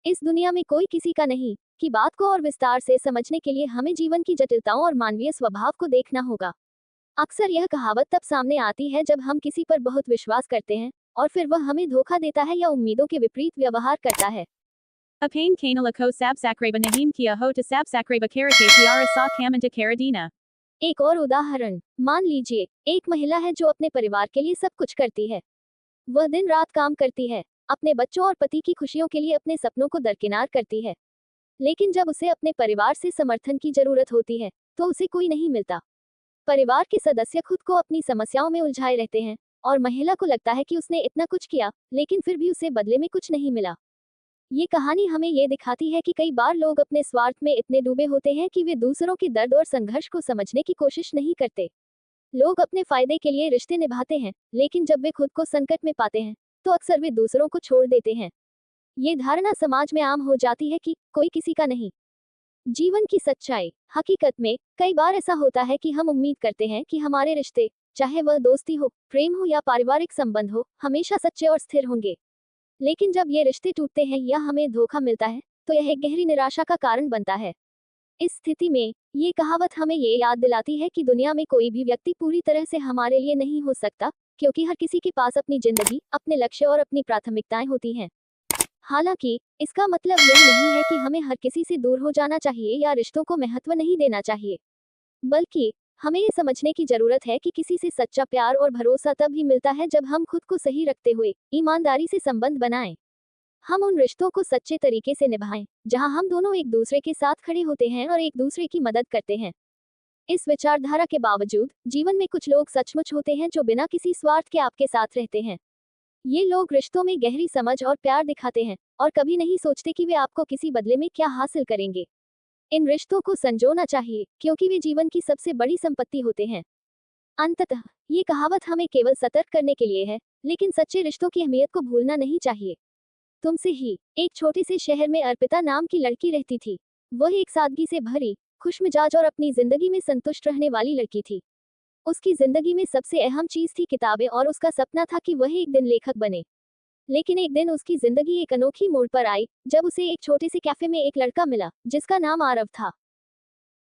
इस दुनिया में कोई किसी का नहीं की बात को और विस्तार से समझने के लिए हमें जीवन की जटिलताओं और मानवीय स्वभाव को देखना होगा। अक्सर यह कहावत तब सामने आती है जब हम किसी पर बहुत विश्वास करते हैं और फिर वह हमें धोखा देता है या उम्मीदों के विपरीत व्यवहार करता है। Apain kanala ko sabsakraba nahim kia ho to sabsakraba karake tiara sa kamanta karadina. एक और उदाहरण, मान लीजिए एक महिला है जो अपने परिवार के लिए सब कुछ करती है। वह दिन रात काम करती है, अपने बच्चों और पति की खुशियों के लिए अपने सपनों को दरकिनार करती है। लेकिन जब उसे अपने परिवार से समर्थन की जरूरत होती है तो उसे कोई नहीं मिलता। परिवार के सदस्य खुद को अपनी समस्याओं में उलझाए रहते हैं और महिला को लगता है कि उसने इतना कुछ किया लेकिन फिर भी उसे बदले में कुछ नहीं मिला। ये कहानी हमें ये दिखाती है कि कई बार लोग अपने स्वार्थ में इतने डूबे होते हैं कि वे दूसरों के दर्द और संघर्ष को समझने की कोशिश नहीं करते। लोग अपने फायदे के लिए रिश्ते निभाते हैं, लेकिन जब वे खुद को संकट में पाते हैं तो अक्सर वे दूसरों को छोड़ देते हैं। ये धारणा समाज में आम हो जाती है कि कोई किसी का नहीं। जीवन की सच्चाई, हकीकत में कई बार ऐसा होता है कि हम उम्मीद करते हैं कि हमारे रिश्ते, चाहे वह दोस्ती हो, प्रेम हो या पारिवारिक संबंध हो, हमेशा सच्चे और स्थिर होंगे। लेकिन जब ये रिश्ते टूटते हैं या हमें धोखा मिलता है तो यह एक गहरी निराशा का कारण बनता है। इस स्थिति में ये कहावत हमें ये याद दिलाती है कि दुनिया में कोई भी व्यक्ति पूरी तरह से हमारे लिए नहीं हो सकता, क्योंकि हर किसी के पास अपनी जिंदगी, अपने लक्ष्य और अपनी प्राथमिकताएं होती हैं। हालांकि इसका मतलब यह नहीं है कि हमें हर किसी से दूर हो जाना चाहिए या रिश्तों को महत्व नहीं देना चाहिए, बल्कि हमें ये समझने की जरूरत है कि किसी से सच्चा प्यार और भरोसा तब ही मिलता है जब हम खुद को सही रखते हुए ईमानदारी से संबंध बनाएं। हम उन रिश्तों को सच्चे तरीके से निभाएं जहां हम दोनों एक दूसरे के साथ खड़े होते हैं और एक दूसरे की मदद करते हैं। इस विचारधारा के बावजूद जीवन में कुछ लोग सचमुच होते हैं जो बिना किसी स्वार्थ के आपके साथ रहते हैं। ये लोग रिश्तों में गहरी समझ और प्यार दिखाते हैं और कभी नहीं सोचते कि वे आपको किसी बदले में क्या हासिल करेंगे। इन रिश्तों को संजोना चाहिए क्योंकि वे जीवन की सबसे बड़ी संपत्ति होते हैं। अंततः ये कहावत हमें केवल सतर्क करने के लिए है, लेकिन सच्चे रिश्तों की अहमियत को भूलना नहीं चाहिए। तुमसे ही एक छोटे से शहर में अर्पिता नाम की लड़की रहती थी। वह एक सादगी से भरी, खुशमिजाज और अपनी जिंदगी में संतुष्ट रहने वाली लड़की थी। उसकी जिंदगी में सबसे अहम चीज थी किताबें और उसका सपना था कि वह एक दिन लेखक बने। लेकिन एक दिन उसकी जिंदगी एक अनोखी मोड़ पर आई जब उसे एक छोटे से कैफे में एक लड़का मिला जिसका नाम आरव था।